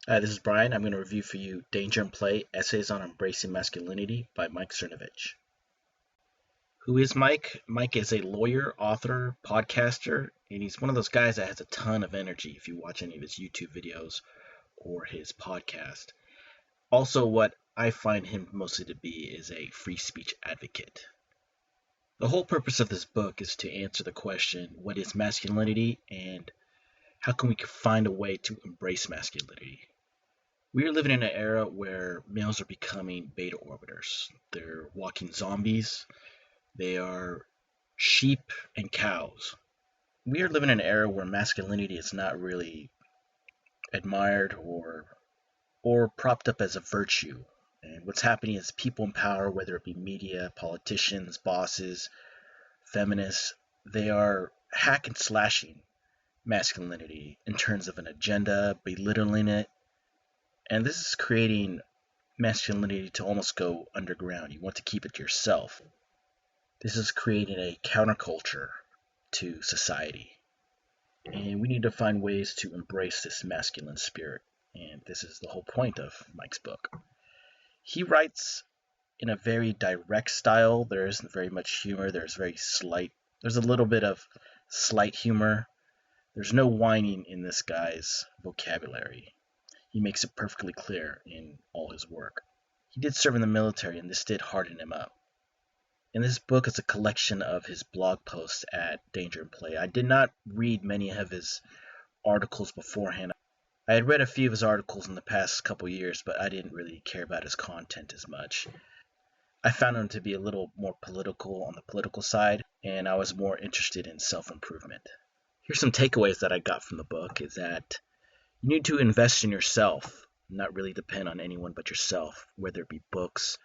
Hi, this is Brian. I'm going to review for you Danger and Play Essays on Embracing Masculinity by Mike Cernovich. Who is Mike? Mike is a lawyer, author, podcaster, and he's one of those guys that has a ton of energy if you watch any of his YouTube videos or his podcast. Also, what I find him mostly to be is a free speech advocate. The whole purpose of this book is to answer the question, what is masculinity and how can we find a way to embrace masculinity? We are living in an era where males are becoming beta orbiters. They're walking zombies. They are sheep and cows. We are living in an era where masculinity is not really admired or propped up as a virtue. And what's happening is people in power, whether it be media, politicians, bosses, feminists, they are hack and slashing masculinity in terms of an agenda, belittling it, and this is creating masculinity to almost go underground. You want to keep it to yourself. This is creating a counterculture to society. And we need to find ways to embrace this masculine spirit. And this is the whole point of Mike's book. He writes in a very direct style. There isn't very much humor. There's a little bit of slight humor. There's no whining in this guy's vocabulary. He makes it perfectly clear in all his work. He did serve in the military, and this did harden him up. And this book is a collection of his blog posts at Danger and Play. I did not read many of his articles beforehand. I had read a few of his articles in the past couple years, but I didn't really care about his content as much. I found him to be a little more political on the political side, and I was more interested in self-improvement. Here's some takeaways that I got from the book is that you need to invest in yourself, not really depend on anyone but yourself, whether it be books,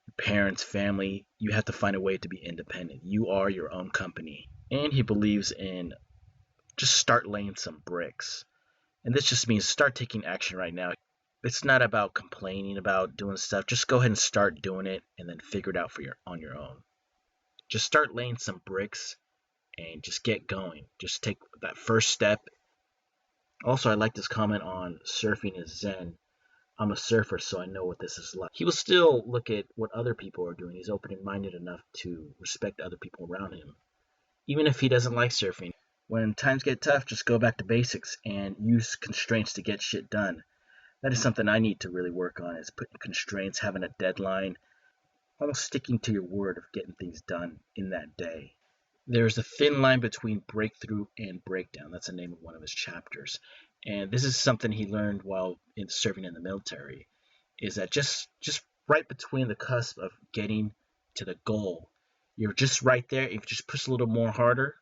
your parents, family. You have to find a way to be independent. You are your own company. And he believes in just start laying some bricks. And this just means start taking action right now. It's not about complaining about doing stuff. Just go ahead and start doing it and then figure it out on your own. Just start laying some bricks and just get going. Just take that first step. Also, I like this comment on surfing is zen. I'm a surfer, so I know what this is like. He will still look at what other people are doing. He's open-minded enough to respect other people around him. Even if he doesn't like surfing. When times get tough, just go back to basics and use constraints to get shit done. That is something I need to really work on, is putting constraints, having a deadline, almost sticking to your word of getting things done in that day. There's a thin line between breakthrough and breakdown. That's the name of one of his chapters. And this is something he learned while serving in the military, is that just right between the cusp of getting to the goal, you're just right there. If you just push a little more harder,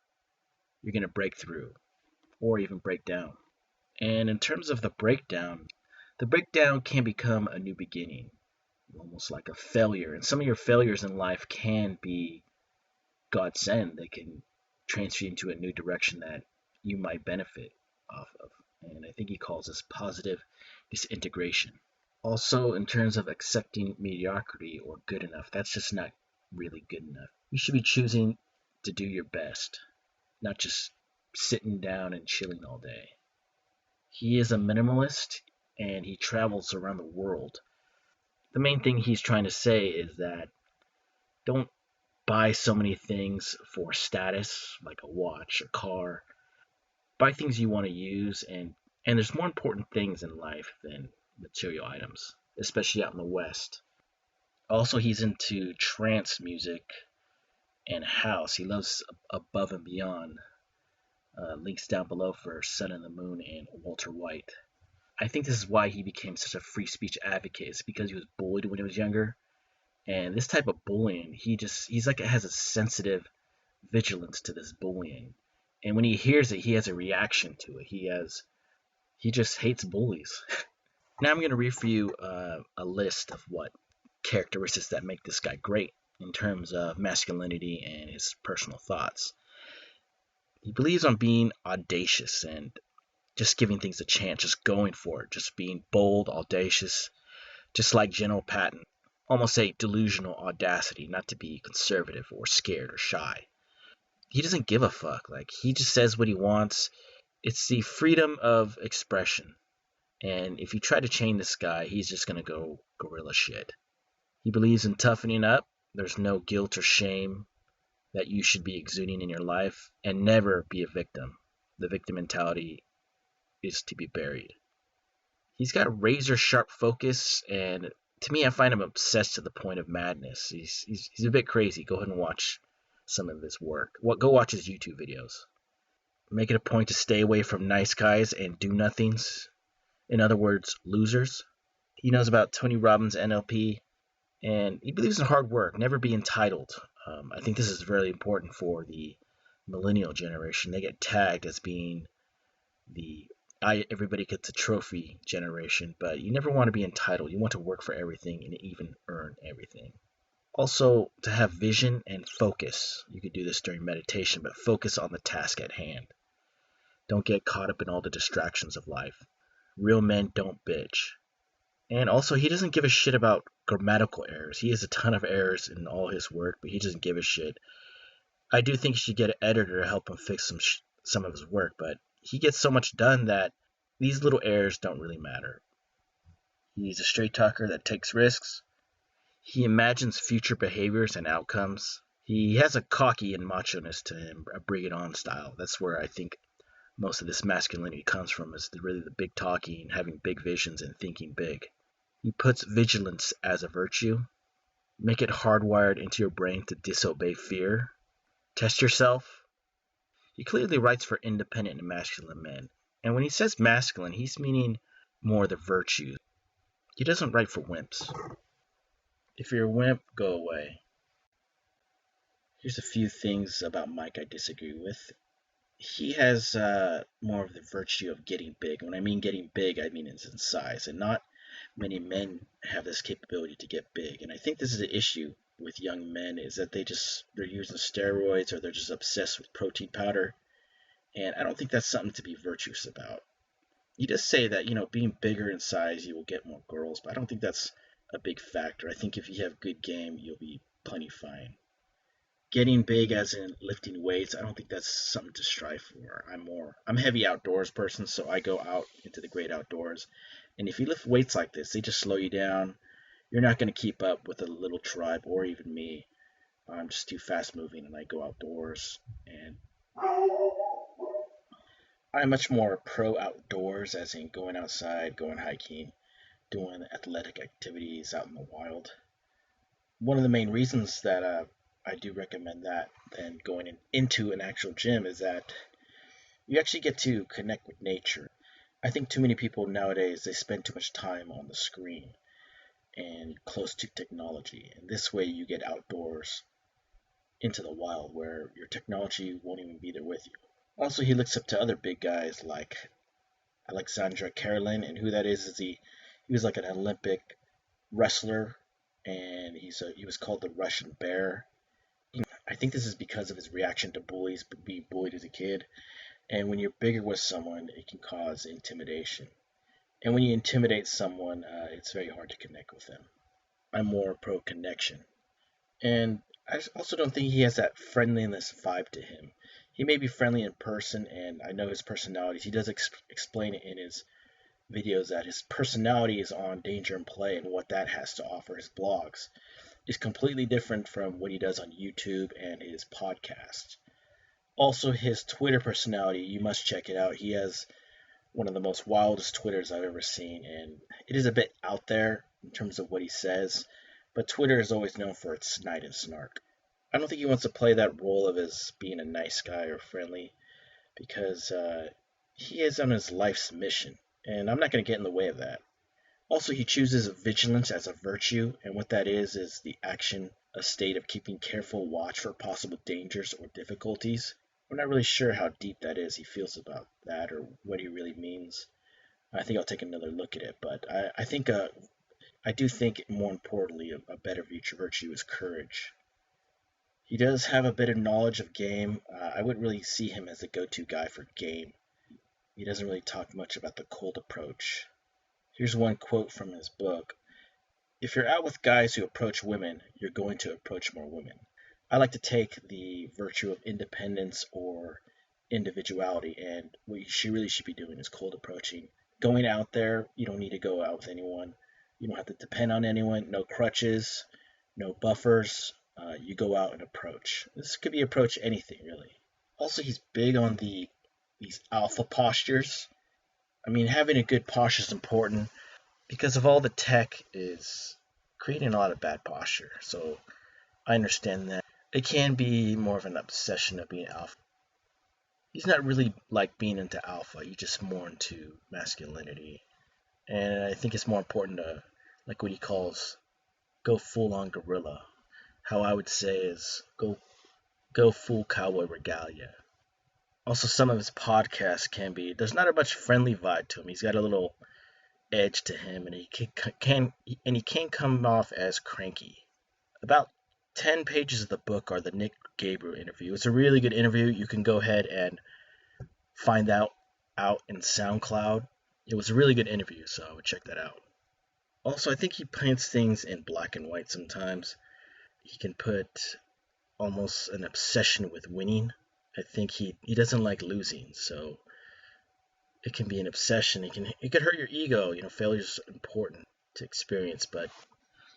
you're going to break through or even break down. And in terms of the breakdown can become a new beginning, almost like a failure. And some of your failures in life can be God send. They can transfer you into a new direction that you might benefit off of. And I think he calls this positive disintegration. Also, in terms of accepting mediocrity or good enough, that's just not really good enough. You should be choosing to do your best, not just sitting down and chilling all day. He is a minimalist and he travels around the world. The main thing he's trying to say is that don't buy so many things for status, like a watch, a car. Buy things you want to use, and there's more important things in life than material items, especially out in the West. Also, he's into trance music and house. He loves Above and Beyond. Links down below for Sun and the Moon and Walter White. I think this is why he became such a free speech advocate. It's because he was bullied when he was younger. And this type of bullying, he's like has a sensitive vigilance to this bullying. And when he hears it, he has a reaction to it. He just hates bullies. Now I'm going to read for you a list of what characteristics that make this guy great in terms of masculinity and his personal thoughts. He believes on being audacious and just giving things a chance, just going for it, just being bold, audacious, just like General Patton. Almost a delusional audacity, not to be conservative or scared or shy. He doesn't give a fuck. Like, he just says what he wants. It's the freedom of expression. And if you try to chain this guy, he's just going to go gorilla shit. He believes in toughening up. There's no guilt or shame that you should be exuding in your life, and never be a victim. The victim mentality is to be buried. He's got razor sharp focus, and to me, I find him obsessed to the point of madness. He's a bit crazy. Go ahead and watch some of his work. Go watch his YouTube videos. Make it a point to stay away from nice guys and do-nothings. In other words, losers. He knows about Tony Robbins' NLP, and he believes in hard work. Never be entitled. I think this is really important for the millennial generation. They get tagged as being the everybody gets a trophy generation, but you never want to be entitled. You want to work for everything and even earn everything. Also, to have vision and focus. You could do this during meditation, but focus on the task at hand. Don't get caught up in all the distractions of life. Real men don't bitch. And also, he doesn't give a shit about grammatical errors. He has a ton of errors in all his work, but he doesn't give a shit. I do think he should get an editor to help him fix some of his work, but he gets so much done that these little errors don't really matter. He's a straight talker that takes risks. He imagines future behaviors and outcomes. He has a cocky and macho-ness to him, a bring it on style. That's where I think most of this masculinity comes from, is really the big talking, having big visions, and thinking big. He puts vigilance as a virtue. Make it hardwired into your brain to disobey fear. Test yourself. He clearly writes for independent and masculine men. And when he says masculine, he's meaning more the virtues. He doesn't write for wimps. If you're a wimp, go away. Here's a few things about Mike I disagree with. He has more of the virtue of getting big. When I mean getting big, I mean it's in size. And not many men have this capability to get big. And I think this is an issue with young men, is that they're using steroids, or they're just obsessed with protein powder. And I don't think that's something to be virtuous about. You just say that, being bigger in size, you will get more girls, but I don't think that's a big factor. I think if you have good game, you'll be plenty fine. Getting big as in lifting weights, I don't think that's something to strive for. I'm a heavy outdoors person, so I go out into the great outdoors. And if you lift weights like this, they just slow you down. You're not going to keep up with a little tribe, or even me. I'm just too fast moving, and I go outdoors. And I'm much more pro outdoors, as in going outside, going hiking, doing athletic activities out in the wild. One of the main reasons that I do recommend that than going into an actual gym is that you actually get to connect with nature. I think too many people nowadays, they spend too much time on the screen and close to technology. And this way you get outdoors into the wild, where your technology won't even be there with you. Also, he looks up to other big guys like Alexandra Karelin, and who that is he was like an Olympic wrestler, and he was called the Russian Bear. I think this is because of his reaction to bullies, being bullied as a kid. And when you're bigger with someone, it can cause intimidation. And when you intimidate someone, it's very hard to connect with them. I'm more pro connection. And I also don't think he has that friendliness vibe to him. He may be friendly in person, and I know his personalities. He does explain it in his videos that his personality is on Danger and Play, and what that has to offer his blogs is completely different from what he does on YouTube and his podcast. Also, his Twitter personality, you must check it out. He has one of the most wildest Twitters I've ever seen, and it is a bit out there in terms of what he says, but Twitter is always known for its snide and snark. I don't think he wants to play that role of as being a nice guy or friendly, because he is on his life's mission, and I'm not going to get in the way of that. Also, he chooses vigilance as a virtue, and what that is the action, a state of keeping careful watch for possible dangers or difficulties. We're not really sure how deep that is he feels about that, or what he really means. I think I'll take another look at it, but I do think, more importantly, a better virtue is courage. He does have a bit of knowledge of game. I wouldn't really see him as the go-to guy for game. He doesn't really talk much about the cold approach. Here's one quote from his book. If you're out with guys who approach women, you're going to approach more women. I like to take the virtue of independence or individuality, and what she really should be doing is cold approaching going out there, you don't need to go out with anyone. You don't have to depend on anyone. No crutches, no buffers. You go out and approach. This could be approach anything really. Also, he's big on these alpha postures. I mean, having a good posture is important because of all the tech is creating a lot of bad posture. So I understand that. It can be more of an obsession of being alpha. He's not really like being into alpha, he's just more into masculinity. And I think it's more important to, like what he calls, go full on gorilla. How I would say is go full cowboy regalia. Also, some of his podcasts can be, there's not a much friendly vibe to him. He's got a little edge to him, and he can come off as cranky. About 10 pages of the book are the Nick Gabriel interview. It's a really good interview. You can go ahead and find out in SoundCloud. It was a really good interview, so I would check that out. Also, I think he paints things in black and white sometimes. He can put almost an obsession with winning. I think he doesn't like losing, so it can be an obsession. It could hurt your ego. Failure is important to experience, but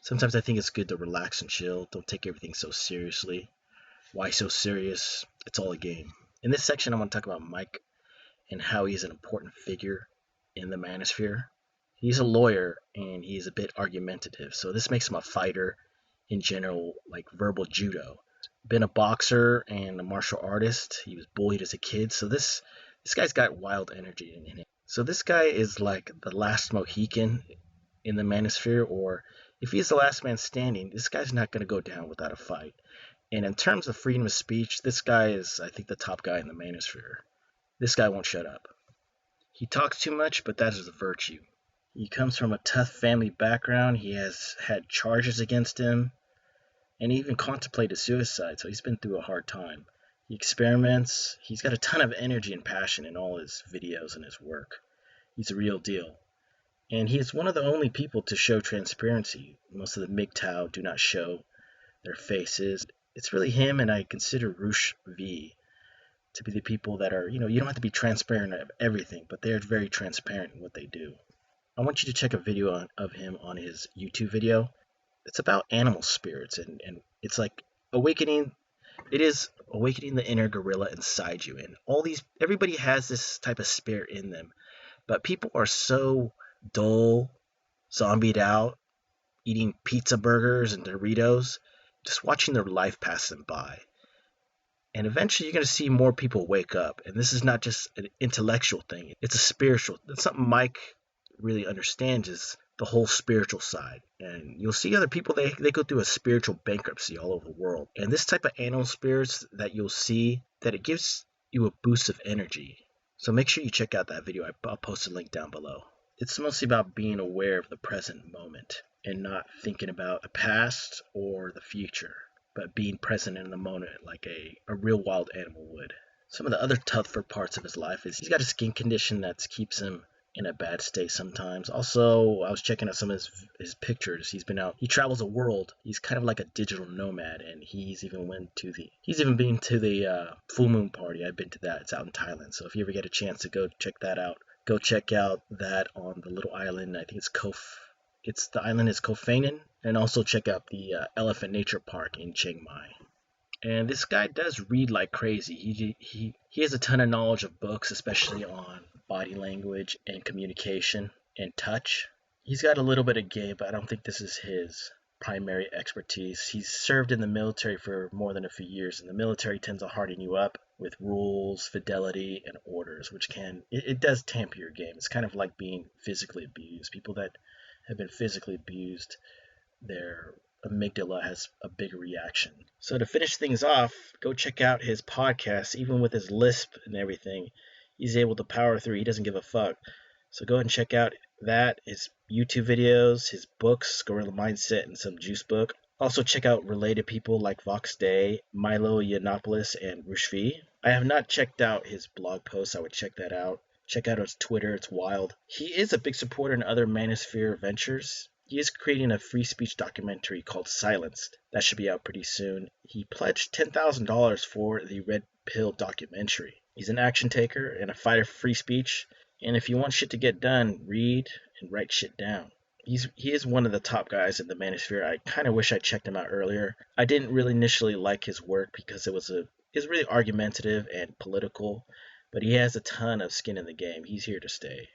sometimes I think it's good to relax and chill. Don't take everything so seriously. Why so serious? It's all a game. In this section, I want to talk about Mike and how he's an important figure in the manosphere. He's a lawyer and he's a bit argumentative, so this makes him a fighter in general, like verbal judo. Been a boxer and a martial artist. He was bullied as a kid, so this guy's got wild energy in him. So this guy is like the last Mohican in the manosphere, or if he's the last man standing, this guy's not going to go down without a fight. And in terms of freedom of speech, this guy is, I think, the top guy in the manosphere. This guy won't shut up. He talks too much, but that is a virtue. He comes from a tough family background. He has had charges against him, and he even contemplated suicide, so he's been through a hard time. He experiments. He's got a ton of energy and passion in all his videos and his work. He's a real deal. And he's one of the only people to show transparency. Most of the MGTOW do not show their faces. It's really him, and I consider Roosh V to be the people that are, you don't have to be transparent of everything, but they're very transparent in what they do. I want you to check a video of him on his YouTube video. It's about animal spirits, and it's like awakening. It is awakening the inner gorilla inside you, and everybody has this type of spirit in them, but people are so dull, zombied out, eating pizza burgers and Doritos, just watching their life pass them by. And eventually you're going to see more people wake up. And this is not just an intellectual thing. It's a spiritual. That's something Mike really understands, is the whole spiritual side. And you'll see other people, they go through a spiritual bankruptcy all over the world. And this type of animal spirits that you'll see, that it gives you a boost of energy. So make sure you check out that video. I'll post a link down below. It's mostly about being aware of the present moment and not thinking about the past or the future, but being present in the moment like a real wild animal would. Some of the other tougher parts of his life is he's got a skin condition that keeps him in a bad state sometimes. Also, I was checking out some of his pictures. He's he travels the world. He's kind of like a digital nomad, and he's even been to the full moon party. I've been to that. It's out in Thailand. So if you ever get a chance to go check that out, go check out that on the little island. I think the island is Koh Phangan, and also check out the Elephant Nature Park in Chiang Mai. And this guy does read like crazy. He has a ton of knowledge of books, especially on body language and communication and touch. He's got a little bit of game, but I don't think this is his primary expertise. He's served in the military for more than a few years, and the military tends to harden you up with rules, fidelity, and orders, which it does tamper your game. It's kind of like being physically abused. People that have been physically abused, their amygdala has a big reaction. So to finish things off, go check out his podcast. Even with his lisp and everything, he's able to power through. He doesn't give a fuck. So go ahead and check out that, his YouTube videos, his books, Gorilla Mindset, and some Juice book. Also check out related people like Vox Day, Milo Yiannopoulos, and Rushvi. I have not checked out his blog posts. I would check that out. Check out his Twitter. It's wild. He is a big supporter in other manosphere ventures. He is creating a free speech documentary called Silenced. That should be out pretty soon. He pledged $10,000 for the Red Pill documentary. He's an action taker and a fighter for free speech, And if you want shit to get done, read and write shit down. He is one of the top guys in the manosphere. I kind of wish I checked him out earlier. I didn't really initially like his work because it's really argumentative and political, but he has a ton of skin in the game. He's here to stay.